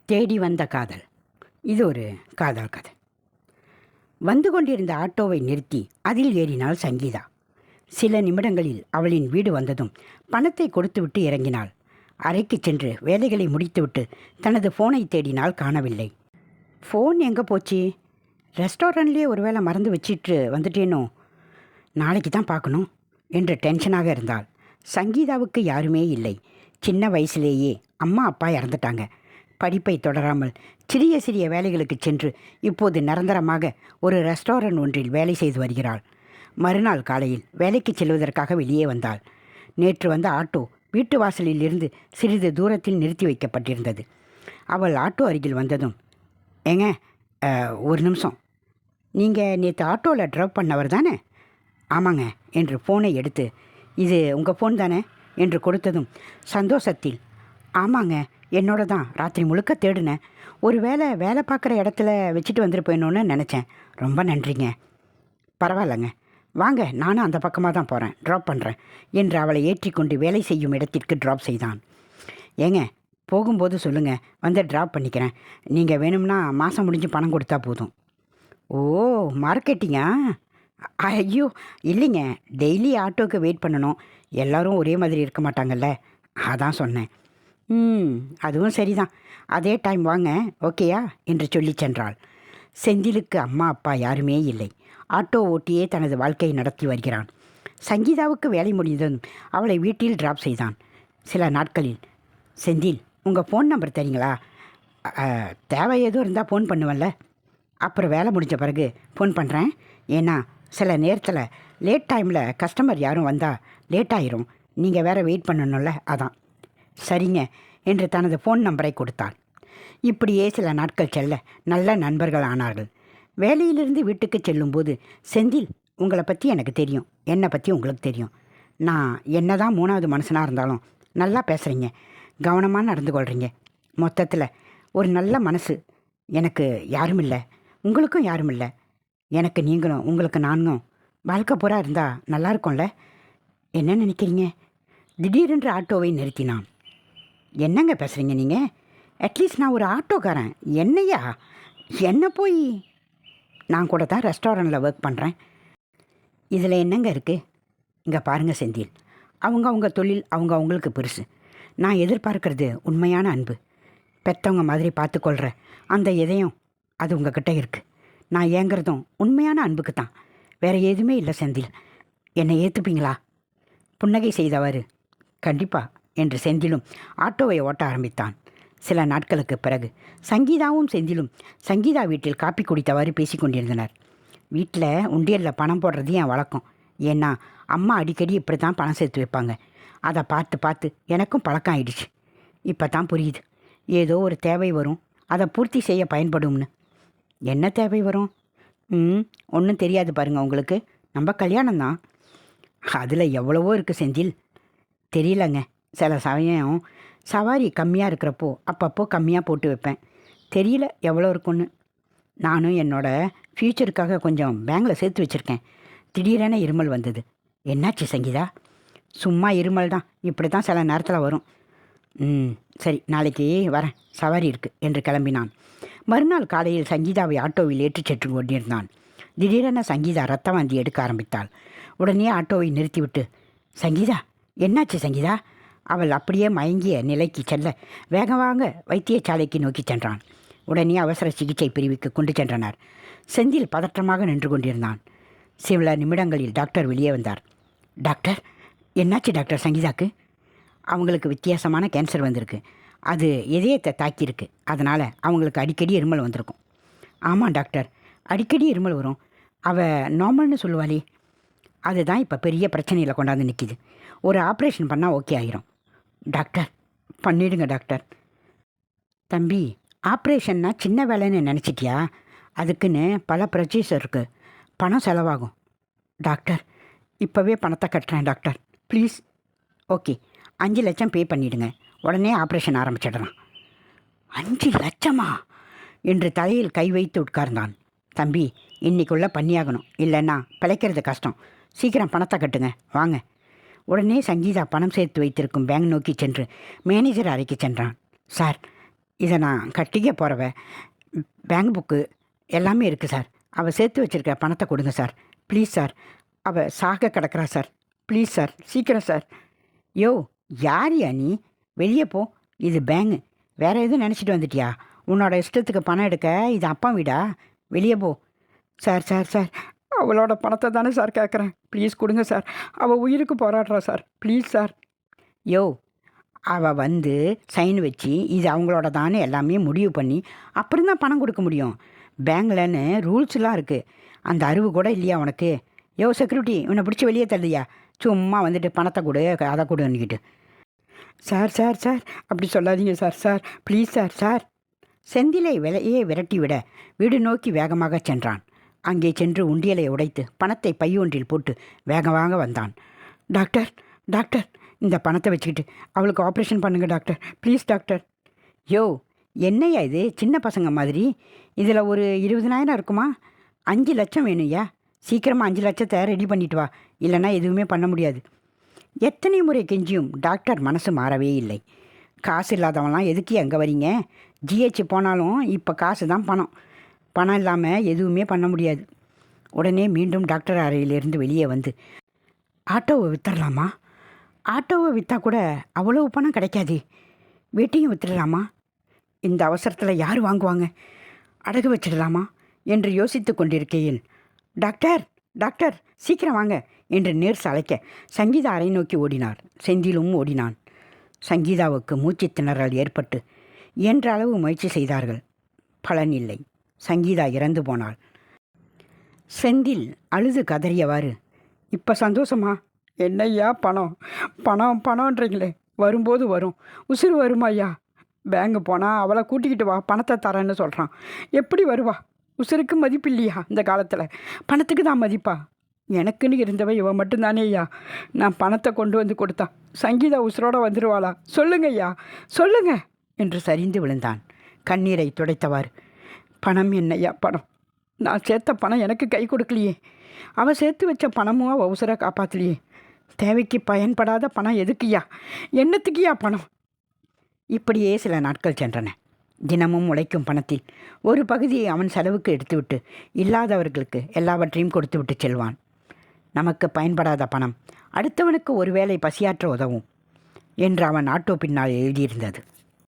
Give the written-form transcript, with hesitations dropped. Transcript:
தேடி வந்த காதல். இது ஒரு காதல் கதை. வந்து கொண்டிருந்த ஆட்டோவை நிறுத்தி அதில் ஏறினாள் சங்கீதா. சில நிமிடங்களில் அவளின் வீடு வந்ததும் பணத்தை கொடுத்துவிட்டு இறங்கினாள். அறைக்கு சென்று வேலைகளை முடித்துவிட்டு தனது ஃபோனை தேடினால் காணவில்லை. ஃபோன் எங்கே போச்சு? ரெஸ்டாரண்ட்லேயே ஒரு வேளை மறந்து வச்சிட்டு வந்துட்டேனோ, நாளைக்கு தான் பார்க்கணும் என்று டென்ஷனாக இருந்தாள். சங்கீதாவுக்கு யாருமே இல்லை. சின்ன வயசுலேயே அம்மா அப்பா இறந்துட்டாங்க. படிப்பை தொடராமல் சிறிய சிறிய வேலைகளுக்கு சென்று இப்போது நிரந்தரமாக ஒரு ரெஸ்டாரண்ட் ஒன்றில் வேலை செய்து வருகிறாள். மறுநாள் காலையில் வேலைக்கு செல்வதற்காக வெளியே வந்தாள். நேற்று வந்த ஆட்டோ வீட்டு வாசலில் இருந்து சிறிது தூரத்தில் நிறுத்தி வைக்கப்பட்டிருந்தது. அவள் ஆட்டோ அருகில் வந்ததும், ஏங்க ஒரு நிமிஷம், நீங்கள் நேற்று ஆட்டோவில் ட்ரைவ் பண்ணவர் தானே? ஆமாங்க என்று ஃபோனை எடுத்து, இது உங்கள் ஃபோன் தானே என்று கொடுத்ததும் சந்தோஷத்தில், ஆமாங்க என்னோட தான், ராத்திரி முழுக்க தேடினேன், ஒரு வேலை பார்க்குற இடத்துல வச்சுட்டு வந்துருப்பேனோன்னு நினச்சேன், ரொம்ப நன்றிங்க. பரவாயில்லைங்க, வாங்க நானும் அந்த பக்கமாக தான் போகிறேன், ட்ராப் பண்ணுறேன் என்று அவளை ஏற்றிக்கொண்டு வேலை செய்யும் இடத்திற்கு ட்ராப் செய்தான். ஏங்க போகும்போது சொல்லுங்கள், வந்து ட்ராப் பண்ணிக்கிறேன், நீங்கள் வேணும்னா மாதம் முடிஞ்சு பணம் கொடுத்தா போதும். ஓ, மார்க்கெட்டிங்கா? ஐயோ இல்லைங்க, டெய்லி ஆட்டோவுக்கு வெயிட் பண்ணணும், எல்லோரும் ஒரே மாதிரி இருக்க மாட்டாங்கல்ல, அதான் சொன்னேன். அதுவும் சரிதான், அதே டைம் வாங்க, ஓகேயா என்று சொல்லி சென்றாள். செந்திலுக்கு அம்மா அப்பா யாருமே இல்லை. ஆட்டோ ஓட்டியே தனது வாழ்க்கையை நடத்தி வருகிறான். சங்கீதாவுக்கு வேலை முடிந்ததும் அவளை வீட்டில் ட்ராப் செய்தான். சில நாட்களில், செந்தில் உங்கள் ஃபோன் நம்பர் தரீங்களா? தேவை எதுவும் இருந்தால் ஃபோன் பண்ணுவல்ல, அப்புறம் வேலை முடிஞ்ச பிறகு ஃபோன் பண்ணுறேன், ஏன்னா சில நேரத்தில் லேட் டைமில் கஸ்டமர் யாரும் வந்தால் லேட் ஆயிரும், நீங்கள் வேறு வெயிட் பண்ணணும்ல, அதான். சரிங்க என்று தனது ஃபோன் நம்பரை கொடுத்தாள். இப்படியே சில நாட்கள் செல்ல நல்ல நண்பர்கள் ஆனார்கள். வேலையிலிருந்து வீட்டுக்கு செல்லும்போது, செந்தில் உங்களை பற்றி எனக்கு தெரியும், என்னை பற்றி உங்களுக்கு தெரியும், நான் என்ன தான் மூணாவது மனுஷனாக இருந்தாலும் நல்லா பேசுகிறீங்க, கவனமாக நடந்து கொள்கிறீங்க, மொத்தத்தில் ஒரு நல்ல மனசு எனக்கு யாரும் இல்லை, உங்களுக்கும் யாரும் இல்லை, எனக்கு நீங்களும் உங்களுக்கு நானும் வாழ்க்கை பூரா இருந்தால் நல்லா இருக்கும்ல, என்ன நினைக்கிறீங்க? திடீரென்று ஆட்டோவை நிறுத்தினான். என்னங்க பேசுகிறீங்க நீங்கள்? அட்லீஸ்ட் நான் ஒரு ஆட்டோக்காரன், என்னையா என்ன போய், நான் கூட தான் ரெஸ்டாரண்ட்டில் ஒர்க் பண்ணுறேன், இதில் என்னங்க இருக்குது? இங்கே பாருங்கள் செந்தில், அவங்க தொழில் அவங்களுக்கு பெருசு, நான் எதிர்பார்க்கறது உண்மையான அன்பு, பெற்றவங்க மாதிரி பார்த்துக்கொள்கிற அந்த இதயம் அது உங்ககிட்ட இருக்குது. நான் ஏங்கிறதும் உண்மையான அன்புக்கு தான், வேறு எதுவுமே இல்லை செந்தில், என்னை ஏற்றுப்பீங்களா? புன்னகை செய்தவாறு, கண்டிப்பாக என்று செந்திலும் ஆட்டோவை ஓட்ட ஆரம்பித்தான். சில நாட்களுக்கு பிறகு சங்கீதாவும் செந்திலும் சங்கீதா வீட்டில் காப்பி குடித்தவாறு பேசி கொண்டிருந்தனர். வீட்டில் உண்டியலில் பணம் போடுறது என் வழக்கம், ஏன்னா அம்மா அடிக்கடி இப்படி தான் பணம் சேர்த்து வைப்பாங்க, அதை பார்த்து பார்த்து எனக்கும் பழக்கம் ஆயிடுச்சு. இப்போ தான் புரியுது, ஏதோ ஒரு தேவை வரும், அதை பூர்த்தி செய்ய பயன்படும்னு. என்ன தேவை வரும்? ஒன்றும் தெரியாது பாருங்கள் உங்களுக்கு, நம்ம கல்யாணம்தான். அதில் எவ்வளவோ இருக்குது செந்தில். தெரியலங்க, சில சமயம் சவாரி கம்மியாக இருக்கிறப்போ அப்பப்போ கம்மியாக போட்டு வைப்பேன், தெரியல எவ்வளோ இருக்குன்னு. நானும் என்னோடய ஃப்யூச்சருக்காக கொஞ்சம் பேங்கில் சேர்த்து வச்சுருக்கேன். திடீரென இருமல் வந்தது. என்னாச்சு சங்கீதா? சும்மா இருமல் தான், இப்படி தான் சில நேரத்தில் வரும். சரி, நாளைக்கு வரேன், சவாரி இருக்குது என்று கிளம்பினான். மறுநாள் காலையில் சங்கீதாவை ஆட்டோவில் ஏற்றிச் சென்று கொண்டிருந்தான். திடீரென சங்கீதா ரத்த வாந்தி எடுக்க ஆரம்பித்தாள். உடனே ஆட்டோவை நிறுத்திவிட்டு, சங்கீதா என்னாச்சு சங்கீதா? அவள் அப்படியே மயங்கிய நிலைக்கு செல்ல வேகமாக வைத்தியசாலைக்கு நோக்கி சென்றான். உடனே அவசர சிகிச்சை பிரிவுக்கு கொண்டு சென்றனர். செந்தில் பதற்றமாக நின்று கொண்டிருந்தான். சில நிமிடங்களில் டாக்டர் வெளியே வந்தார். டாக்டர், என்னாச்சு டாக்டர் சங்கீதாக்கு? அவங்களுக்கு வித்தியாசமான கேன்சர் வந்திருக்கு, அது இதயத்தை தாக்கியிருக்கு, அதனால் அவங்களுக்கு அடிக்கடி இருமல் வந்திருக்கும். ஆமாம் டாக்டர், அடிக்கடி இருமல் வரும், அவள் நார்மல்னு சொல்லுவாளே, அதுதான் இப்போ பெரிய பிரச்சனையில் கொண்டாந்து நிற்கிது. ஒரு ஆப்ரேஷன் பண்ணால் ஓகே ஆயிரும். டாக்டர் பண்ணிடுங்க டாக்டர். தம்பி, ஆப்ரேஷன்னா சின்ன வேலைன்னு நினச்சிட்டியா? அதுக்குன்னு பல ப்ரொசீஜர் இருக்குது, பணம் செலவாகும். டாக்டர் இப்போவே பணத்தை கட்டுறேன் டாக்டர், ப்ளீஸ். ஓகே, 5 லட்சம் பே பண்ணிவிடுங்க, உடனே ஆப்ரேஷன் ஆரம்பிச்சிடலாம். 5 லட்சமா என்று தலையில் கை வைத்து உட்கார்ந்தான். தம்பி, இன்னைக்குள்ளே பண்ணியாகணும், இல்லைன்னா பிழைக்கிறது கஷ்டம், சீக்கிரம் பணத்தை கட்டுங்க, வாங்க. உடனே சங்கீதா பணம் சேர்த்து வைத்திருக்கும் பேங்க் நோக்கி சென்று மேனேஜர் அறைக்கு சென்றான். சார், இதை நான் கட்டிக்க போகிறவ பேங்க் புக்கு எல்லாமே இருக்குது சார். அவள் சேர்த்து வச்சுருக்க பணத்தை கொடுங்க சார். Please sir. அவள் சாக கிடக்கிறா சார். ப்ளீஸ் சார், சீக்கிரம் சார். யோ, யாரியா நீ? வெளியே போ. இது பேங்கு. வேறு எதுவும் நினச்சிட்டு வந்துட்டியா? உன்னோட இஷ்டத்துக்கு பணம் எடுக்க இது அப்பா வீடா? வெளியே போ. சார் சார் சார், அவளோட பணத்தை தானே சார் கேட்குறேன். ப்ளீஸ் கொடுங்க சார். அவள் உயிருக்கு போராடுறா சார். Please sir. யோ, அவள் வந்து சைன் வச்சு இது அவங்களோட தானே எல்லாமே முடிவு பண்ணி அப்புறம் தான் பணம் கொடுக்க முடியும். பேங்க்லன்னு ரூல்ஸ்லாம் இருக்குது. அந்த அறிவு கூட இல்லையா உனக்கு? யோ செக்யூரிட்டி, இவனை பிடிச்சி வெளியே தள்ளியா? சும்மா வந்துட்டு பணத்தை கொடு அதை கொடுன்னுக்கிட்டு. சார் சார் சார், அப்படி சொல்லாதீங்க sir. Sir please sir. Sir. செந்திலை விலையே விரட்டி விட வீடு நோக்கி வேகமாக சென்றான். அங்கே சென்று உண்டியலை உடைத்து பணத்தை பையொன்றில் போட்டு வேகமாக வந்தான். டாக்டர், டாக்டர், இந்த பணத்தை வச்சுக்கிட்டு அவளுக்கு ஆப்ரேஷன் பண்ணுங்க டாக்டர். Please doctor. யோ, என்னையா இது சின்ன பசங்க மாதிரி? இதில் ஒரு 20,000 இருக்குமா? 5 லட்சம் வேணும்யா. சீக்கிரமாக 5 லட்சத்தை ரெடி பண்ணிட்டு வா, இல்லைன்னா எதுவுமே பண்ண முடியாது. எத்தனை முறை கெஞ்சியும் டாக்டர் மனசு மாறவே இல்லை. காசு இல்லாதவங்களாம் எதுக்கு அங்கே வரீங்க? ஜிஹெச் போனாலும் இப்போ காசு தான் பணம். பணம் இல்லாமல் எதுவுமே பண்ண முடியாது. உடனே மீண்டும் டாக்டர் அறையிலிருந்து வெளியே வந்து, ஆட்டோவை விற்றுடலாமா? ஆட்டோவை விற்றா கூட அவ்வளவு பணம் கிடைக்காது. வீட்டையும் விற்றுடலாமா? இந்த அவசரத்தில் யார் வாங்குவாங்க? அடகு வச்சிடலாமா என்று யோசித்து கொண்டிருக்கையில், டாக்டர், டாக்டர், சீக்கிரம் வாங்க என்று நேர்ஸ் அழைக்க சங்கீதா அறை நோக்கி ஓடினார். செந்திலும் ஓடினான். சங்கீதாவுக்கு மூச்சு திணறல் ஏற்பட்டு இயன்ற அளவு முயற்சி செய்தார்கள். பலன் இல்லை. சங்கீதா இறந்து போனாள். செந்தில் அழுது கதறியவாறு, இப்போ சந்தோஷமா? என்னையா பணம் பணம் பணம்ன்றீங்களே, வரும்போது வரும், உசுறு வருமா ஐயா? பேங்கு போனால் அவளை கூட்டிக்கிட்டு வா, பணத்தை தரேன்னு சொல்கிறான். எப்படி வருவா? உசுருக்கு மதிப்பு இல்லையா இந்த காலத்தில்? பணத்துக்கு தான் மதிப்பா? எனக்குன்னு இருந்தவ இவன் மட்டும்தானே ஐயா. நான் பணத்தை கொண்டு வந்து கொடுத்தான். சங்கீதா உசுரோட வந்துடுவாளா? சொல்லுங்க ஐயா, சொல்லுங்க என்று சரிந்து விழுந்தான். கண்ணீரை துடைத்தவாறு, பணம் என்னையா பணம்? நான் சேர்த்த பணம் எனக்கு கை கொடுக்கலையே. அவள் சேர்த்து வச்ச பணமும் அவள் உசுரை காப்பாற்றலையே. தேவைக்கு பயன்படாத பணம் எதுக்குயா? என்னத்துக்குயா பணம்? இப்படியே சில நாட்கள் சென்றன. தினமும் உழைக்கும் பணத்தில் ஒரு பகுதியை அவன் செலவுக்கு எடுத்துவிட்டு இல்லாதவர்களுக்கு எல்லாவற்றையும் கொடுத்துவிட்டு செல்வான். நமக்கு பயன்படாத பணம் அடுத்தவனுக்கு ஒருவேளை பசியாற்ற உதவும் என்று அவன் ஆட்டோ பின்னால் எழுதியிருந்தது.